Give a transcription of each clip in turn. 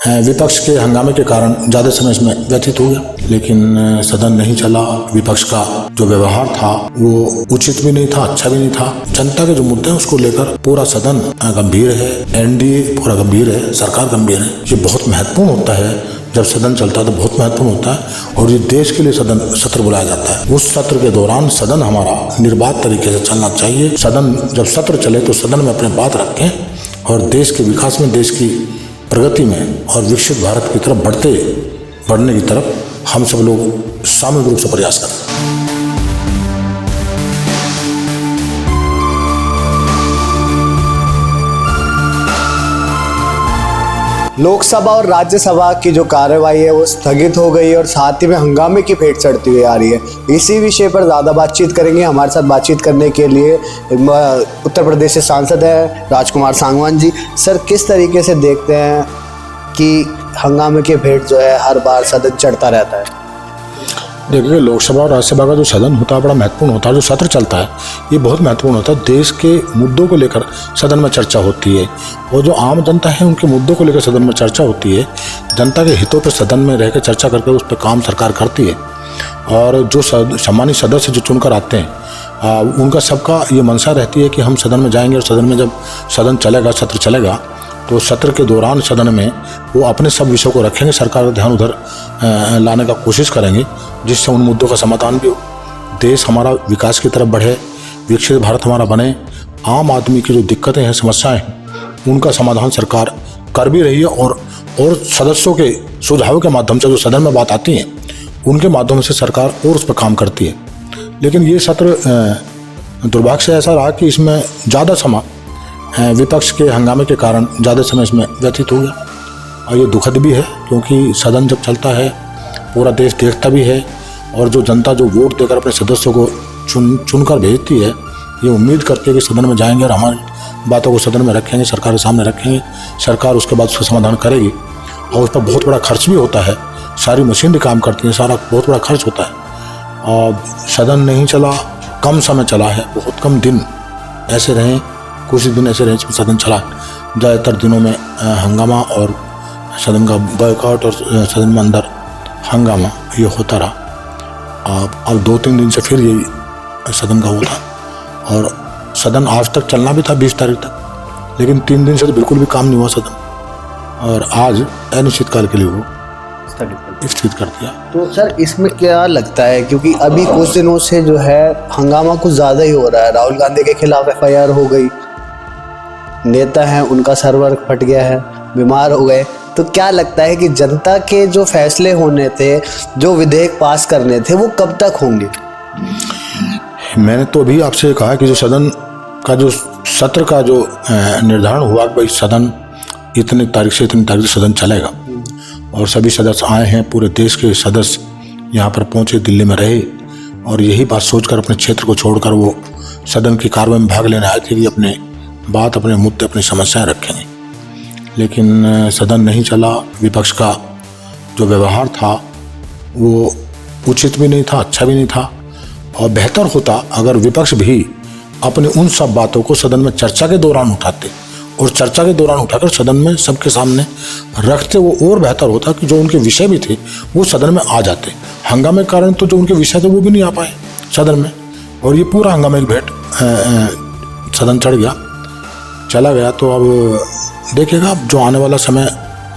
विपक्ष के हंगामे के कारण ज़्यादा समय इसमें व्यतीत हो गया, लेकिन सदन नहीं चला। विपक्ष का जो व्यवहार था वो उचित भी नहीं था, अच्छा भी नहीं था। जनता के जो मुद्दे हैं उसको लेकर पूरा सदन गंभीर है, एनडीए पूरा गंभीर है, सरकार गंभीर है। ये बहुत महत्वपूर्ण होता है, जब सदन चलता है तो बहुत महत्वपूर्ण होता है और ये देश के लिए सदन सत्र बुलाया जाता है। उस सत्र के दौरान सदन हमारा निर्बाध तरीके से चलना चाहिए। सदन जब सत्र चले तो सदन में अपने बात रखें और देश के विकास में, देश की प्रगति में और विकसित भारत की तरफ बढ़ने की तरफ हम सब लोग सामूहिक रूप से प्रयास करें। लोकसभा और राज्यसभा की जो कार्यवाही है वो स्थगित हो गई है और साथ ही में हंगामे की फेट चढ़ती हुई आ रही है। इसी विषय पर ज़्यादा बातचीत करेंगे। हमारे साथ बातचीत करने के लिए उत्तर प्रदेश से सांसद हैं राजकुमार सांगवान जी। सर, किस तरीके से देखते हैं कि हंगामे की फेट जो है हर बार सदन चढ़ता रहता है? देखिए, लोकसभा और राज्यसभा का जो सदन होता है बड़ा महत्वपूर्ण होता है। जो सत्र चलता है ये बहुत महत्वपूर्ण होता है। देश के मुद्दों को लेकर सदन में चर्चा होती है और जो आम जनता है उनके मुद्दों को लेकर सदन में चर्चा होती है। जनता के हितों पर सदन में रहकर चर्चा करके उस पर काम सरकार करती है और जो सम्मानित सदस्य जो चुनकर आते हैं उनका सबका ये मंशा रहती है कि हम सदन में जाएंगे और सदन में जब सदन चलेगा, सत्र चलेगा, तो सत्र के दौरान सदन में वो अपने सब विषयों को रखेंगे, सरकार का ध्यान उधर लाने का कोशिश करेंगे जिससे उन मुद्दों का समाधान भी हो, देश हमारा विकास की तरफ बढ़े, विकसित भारत हमारा बने। आम आदमी की जो दिक्कतें हैं, समस्याएं हैं, उनका समाधान सरकार कर भी रही है और सदस्यों के सुझावों के माध्यम से जो सदन में बात आती हैं उनके माध्यम से सरकार और उस पर काम करती है। लेकिन ये सत्र दुर्भाग्य से ऐसा रहा कि इसमें ज़्यादा समय विपक्ष के हंगामे के कारण ज़्यादा समय इसमें व्यतीत हो गया और ये दुखद भी है, क्योंकि सदन जब चलता है पूरा देश देखता भी है और जो जनता जो वोट देकर अपने सदस्यों को चुनकर भेजती है, ये उम्मीद करके कि सदन में जाएंगे और हमारी बातों को सदन में रखेंगे, सरकार के सामने रखेंगे, सरकार उसके बाद उसका समाधान करेगी। और उस पर बहुत बड़ा खर्च भी होता है, सारी मशीनरी काम करती है, सारा बहुत बड़ा खर्च होता है। और सदन नहीं चला, कम समय चला है, बहुत कम दिन ऐसे रहें, कुछ दिन ऐसे रहे जिसमें सदन चला। ज़्यादातर दिनों में हंगामा और सदन का बॉयकॉट और सदन में अंदर हंगामा ये होता रहा। अब 2-3 दिन से फिर यही सदन का होता और सदन आज तक चलना भी था 20 तारीख तक, लेकिन 3 दिन से तो बिल्कुल भी काम नहीं हुआ सदन और आज अनिश्चितकाल के लिए वो स्थगित कर दिया। तो सर, इसमें क्या लगता है, क्योंकि अभी कुछ दिनों से जो है हंगामा कुछ ज़्यादा ही हो रहा है। राहुल गांधी के खिलाफ FIR हो गई, नेता हैं उनका सर्वर फट गया है, बीमार हो गए। तो क्या लगता है कि जनता के जो फैसले होने थे, जो विधेयक पास करने थे, वो कब तक होंगे? मैंने तो अभी आपसे कहा कि जो सदन का जो सत्र का जो निर्धारण हुआ कि भाई सदन इतनी तारीख से इतनी तारीख से सदन चलेगा और सभी सदस्य आए हैं, पूरे देश के सदस्य यहाँ पर पहुँचे, दिल्ली में रहे और यही बात सोचकर अपने क्षेत्र को छोड़कर वो सदन की कार्रवाई में भाग लेने आए थे कि अपने बात, अपने मुद्दे, अपनी समस्याएं रखेंगे। लेकिन सदन नहीं चला। विपक्ष का जो व्यवहार था वो उचित भी नहीं था, अच्छा भी नहीं था और बेहतर होता अगर विपक्ष भी अपने उन सब बातों को सदन में चर्चा के दौरान उठाते और चर्चा के दौरान उठाकर सदन में सबके सामने रखते, वो और बेहतर होता कि जो उनके विषय भी थे वो सदन में आ जाते। हंगामे के कारण तो जो उनके विषय थे वो भी नहीं आ पाए सदन में और ये पूरा हंगामे की भेंट सदन चला गया। तो अब देखिएगा जो आने वाला समय,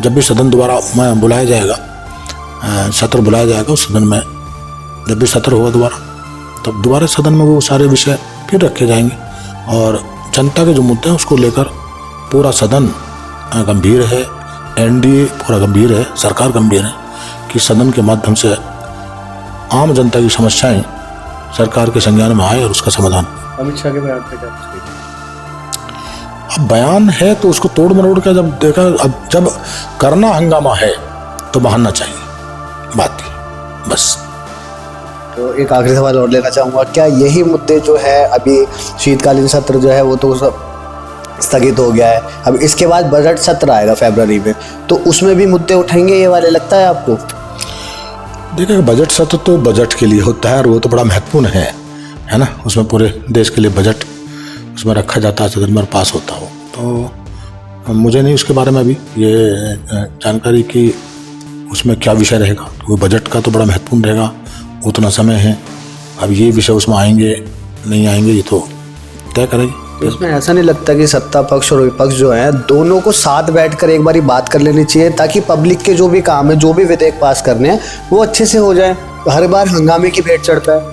जब भी सदन दोबारा बुलाया जाएगा, सत्र बुलाया जाएगा, उस सदन में जब भी सत्र होगा दोबारा, तब दोबारा सदन में वो सारे विषय फिर रखे जाएंगे और जनता के जो मुद्दे हैं उसको लेकर पूरा सदन गंभीर है, एनडीए पूरा गंभीर है, सरकार गंभीर है कि सदन के माध्यम से आम जनता की समस्याएं सरकार के संज्ञान में आए और उसका समाधान। अमित शाह के बयान पे क्या? अब बयान है तो उसको तोड़ मरोड़ के जब देखा, अब जब करना हंगामा है तो बहाना चाहिए, बात ही बस। तो एक आखिरी सवाल और लेना चाहूँगा, क्या यही मुद्दे जो है, अभी शीतकालीन सत्र जो है वो तो सब स्थगित हो गया है, अब इसके बाद बजट सत्र आएगा फरवरी में, तो उसमें भी मुद्दे उठेंगे ये वाले, लगता है आपको? देखिए, बजट सत्र तो बजट के लिए होता है और वो तो बड़ा महत्वपूर्ण है ना, उसमें पूरे देश के लिए बजट उसमें रखा जाता है, सदन में पास होता हो। तो मुझे नहीं उसके बारे में अभी ये जानकारी कि उसमें क्या विषय रहेगा। तो बजट का तो बड़ा महत्वपूर्ण रहेगा, उतना समय है। अब ये विषय उसमें आएंगे नहीं आएंगे ये तो तय करेंगे। तो इसमें ऐसा नहीं लगता कि सत्ता पक्ष और विपक्ष जो है दोनों को साथ बैठकर एक बारी बात कर लेनी चाहिए, ताकि पब्लिक के जो भी काम है, जो भी विधेयक पास करने हैं, वो अच्छे से हो जाए। हर बार हंगामे की भेंट चढ़ता है।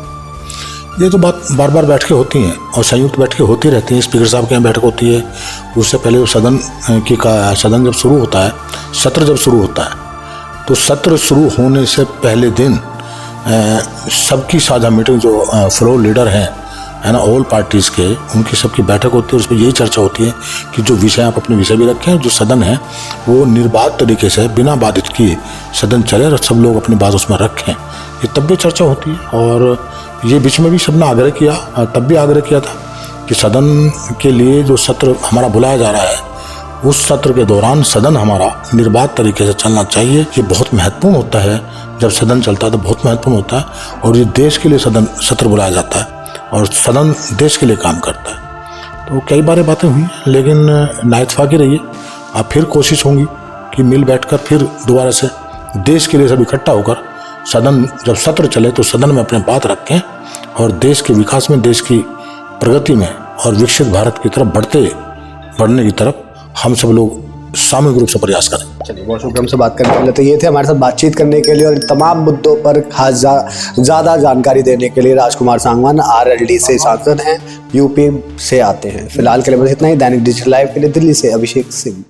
ये तो बात बार बार बैठकें होती हैं और संयुक्त बैठकें होती रहती हैं। स्पीकर साहब के यहाँ बैठक होती है, उससे पहले जो सदन जब शुरू होता है, सत्र जब शुरू होता है, तो सत्र शुरू होने से पहले दिन सबकी साझा मीटिंग जो फ्लोर लीडर हैं है ना, ऑल पार्टीज़ के, उनकी सबकी बैठक होती है। उसमें यही चर्चा होती है कि जो विषय आप अपने विषय भी रखें, जो सदन है वो निर्बाध तरीके से बिना बाधित किए सदन चले और सब लोग अपनी बात उसमें रखें। ये तब भी चर्चा होती है। और ये बीच में भी सबने आग्रह किया, तब भी आग्रह किया था कि सदन के लिए जो सत्र हमारा बुलाया जा रहा है, उस सत्र के दौरान सदन हमारा निर्बाध तरीके से चलना चाहिए। ये बहुत महत्वपूर्ण होता है, जब सदन चलता है तो बहुत महत्वपूर्ण होता है। और ये देश के लिए सत्र बुलाया जाता है और सदन देश के लिए काम करता है। तो कई बार बातें हुई, लेकिन नाइतफाकी रही है। अब फिर कोशिश होंगी कि मिल बैठकर फिर दोबारा से देश के लिए सब इकट्ठा होकर सदन जब सत्र चले तो सदन में अपने बात रखें और देश के विकास में, देश की प्रगति में और विकसित भारत की तरफ बढ़ने की तरफ हम सब लोग सामूहिक रूप से प्रयास करें। चलिए, बहुत शुक्रिया हमसे बात करने के लिए। तो ये थे हमारे साथ बातचीत करने के लिए और तमाम मुद्दों पर खास ज़्यादा जानकारी देने के लिए राजकुमार सांगवान RLD से सांसद हैं, यूपी से आते हैं। फिलहाल के लिए बस इतना ही। दैनिक डिजिटल लाइव के लिए दिल्ली से अभिषेक सिंह।